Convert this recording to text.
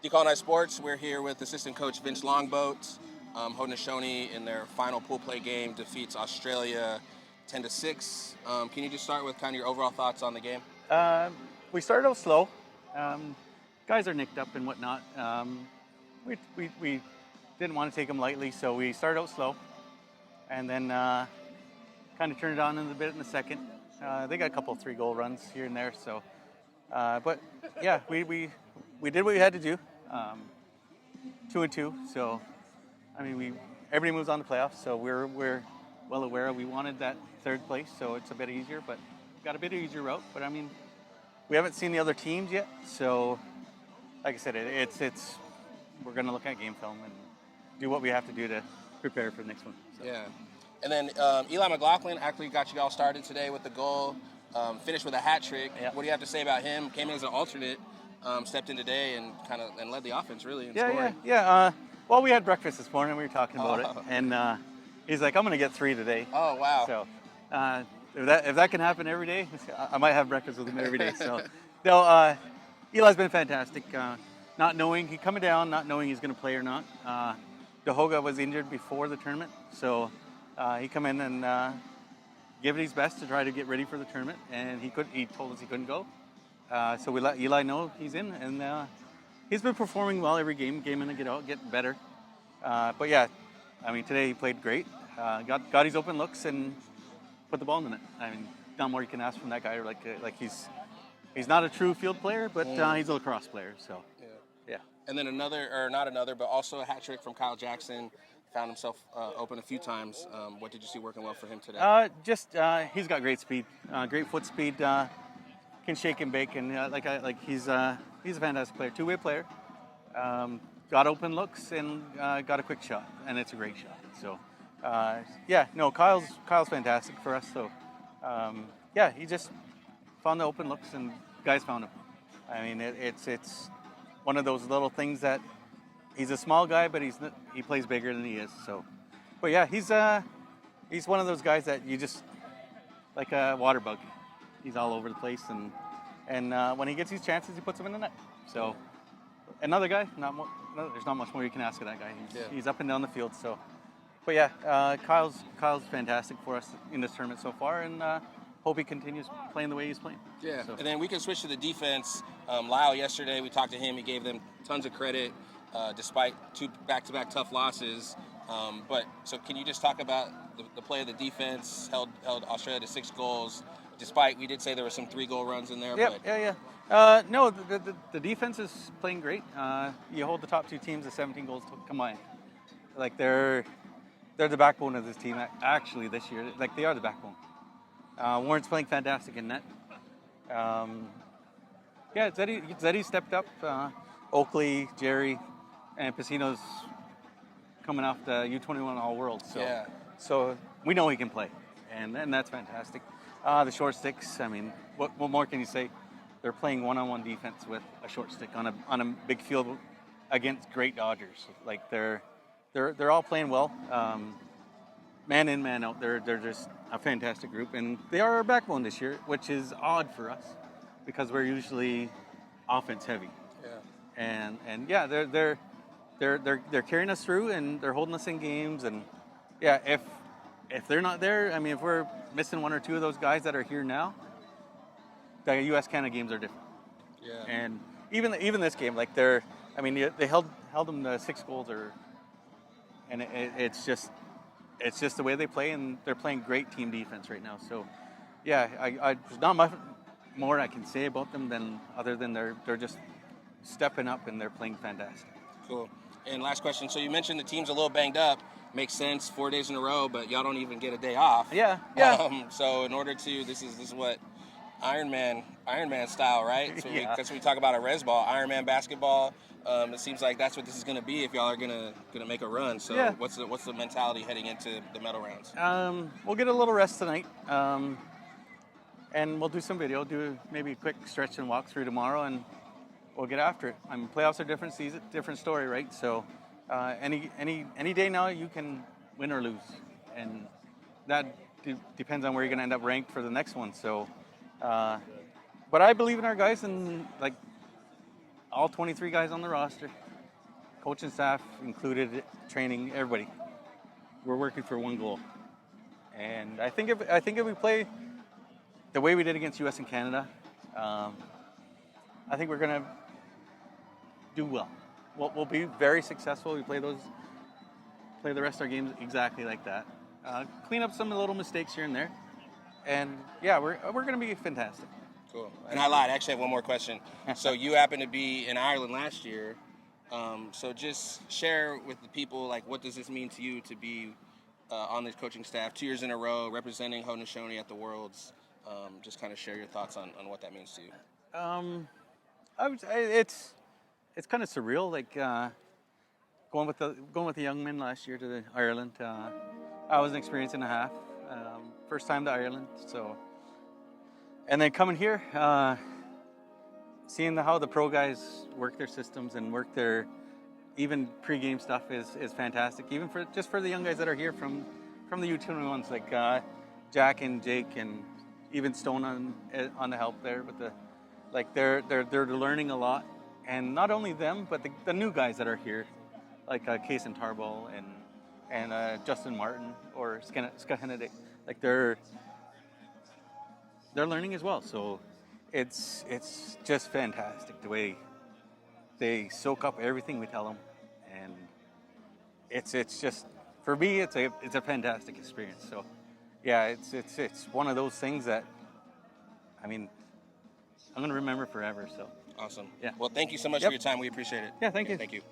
Decolonize Sports. We're here with assistant coach Vince Longboat. Haudenosaunee in their final pool play game defeats Australia 10-6. Can you just start with kind of your overall thoughts on the game? We started out slow. Guys are nicked up and whatnot. We didn't want to take them lightly, so we started out slow, and then kind of turned it on a bit in the second. They got a couple of 3-goal runs here and there, so. But yeah, we did what we had to do. 2-2. So, I mean, everybody moves on to playoffs, so we're well aware we wanted that third place, so it's a bit easier, but got a bit easier route. But I mean, we haven't seen the other teams yet, so like I said, it's we're going to look at game film and do what we have to do to prepare for the next one. So. Yeah. And then Eli McLaughlin actually got you all started today with the goal. Finished with a hat trick. Yeah. What do you have to say about him? Came in as an alternate, stepped in today and led the offense really in scoring. Yeah. Well, we had breakfast this morning. We were talking about it, and he's like, "I'm going to get 3 today." Oh wow! So if that can happen every day, I might have breakfast with him every day. So no, Eli's been fantastic. Not knowing he's coming down, not knowing he's going to play or not. Dehoga was injured before the tournament, so he come in and give it his best to try to get ready for the tournament, and he told us he couldn't go. So we let Eli know he's in, and he's been performing well every game in and get out, getting better. But yeah, I mean, today he played great. Got his open looks and put the ball in the net. I mean, not more you can ask from that guy. Like he's not a true field player, but he's a lacrosse player. So yeah. And then but also a hat trick from Kyle Jackson. Found himself open a few times. What did you see working well for him today? He's got great speed, great foot speed. Can shake and bake, and he's a fantastic player, 2-way player. Got open looks and got a quick shot, and it's a great shot. So Kyle's fantastic for us. So he just found the open looks, and guys found him. I mean, it's one of those little things that. He's a small guy, but he plays bigger than he is. So, but yeah, he's one of those guys that you just like a water bug. He's all over the place, and when he gets his chances, he puts them in the net. So, another guy, there's not much more you can ask of that guy. He's up and down the field. So, but yeah, Kyle's fantastic for us in this tournament so far, and hope he continues playing the way he's playing. Yeah, so. And then we can switch to the defense. Lyle yesterday, we talked to him. He gave them tons of credit. Despite 2 back-to-back tough losses. So can you just talk about the play of the defense, held Australia to 6 goals, despite we did say there were some 3-goal runs in there. No, the defense is playing great. You hold the top 2 teams to 17 goals combined. Like they're the backbone of this team actually this year. Like they are the backbone. Warren's playing fantastic in net. Zeddy stepped up. Oakley, Jerry, and Piscino's coming off the U21 All-World. So we know he can play, and that's fantastic. The short sticks, I mean, what more can you say? They're playing one-on-one defense with a short stick on a big field against great Dodgers. Like they're all playing well. Man in, man out. They're just a fantastic group, and they are our backbone this year, which is odd for us because we're usually offense heavy. And they're carrying us through, and they're holding us in games. And yeah, if they're not there, I mean, if we're missing 1 or 2 of those guys that are here now, the U.S. Canada games are different. Yeah. And even this game, like they held them to 6 goals, and it's just the way they play, and they're playing great team defense right now. So yeah, there's not much more I can say about them other than they're just stepping up, and they're playing fantastic. Cool. And last question. So you mentioned the team's a little banged up. Makes sense, 4 days in a row, but y'all don't even get a day off. Yeah. So in order to, this is what Iron Man style, right? So because we talk about a res ball, Iron Man basketball. It seems like that's what this is going to be if y'all are gonna make a run. So what's the mentality heading into the medal rounds? We'll get a little rest tonight. And we'll do some video, do maybe a quick stretch and walk through tomorrow, and we'll get after it. I mean, playoffs are different season, different story, right? So any day now you can win or lose, and that depends on where you're going to end up ranked for the next one. So, but I believe in our guys, and like all 23 guys on the roster, coaching staff included, training, everybody. We're working for one goal. And I think if we play the way we did against U.S. and Canada, I think we're gonna do well. We'll be very successful. We play the rest of our games exactly like that. Clean up some little mistakes here and there, and yeah, we're gonna be fantastic. Cool. And I lied. I actually have one more question. So you happened to be in Ireland last year. So just share with the people, like, what does this mean to you to be on the coaching staff 2 years in a row, representing Haudenosaunee at the Worlds? Just kind of share your thoughts on what that means to you. I would say it's kind of surreal, like going with the young men last year to Ireland. I was an experience and a half, first time to Ireland, so. And then coming here, seeing how the pro guys work their systems and work their even pre-game stuff is fantastic. Even for the young guys that are here from the U21s, like Jack and Jake, and even Stone on the help there with the, like they're learning a lot. And not only them, but the new guys that are here, like Case and Tarbell and Justin Martin or Scott Hennedy, like they're learning as well. So it's just fantastic the way they soak up everything we tell them, and it's just, for me, it's a fantastic experience. So yeah, it's one of those things that, I mean, I'm gonna remember forever. So awesome. Yeah. Well, thank you so much for your time. We appreciate it. Yeah, thank you. Thank you.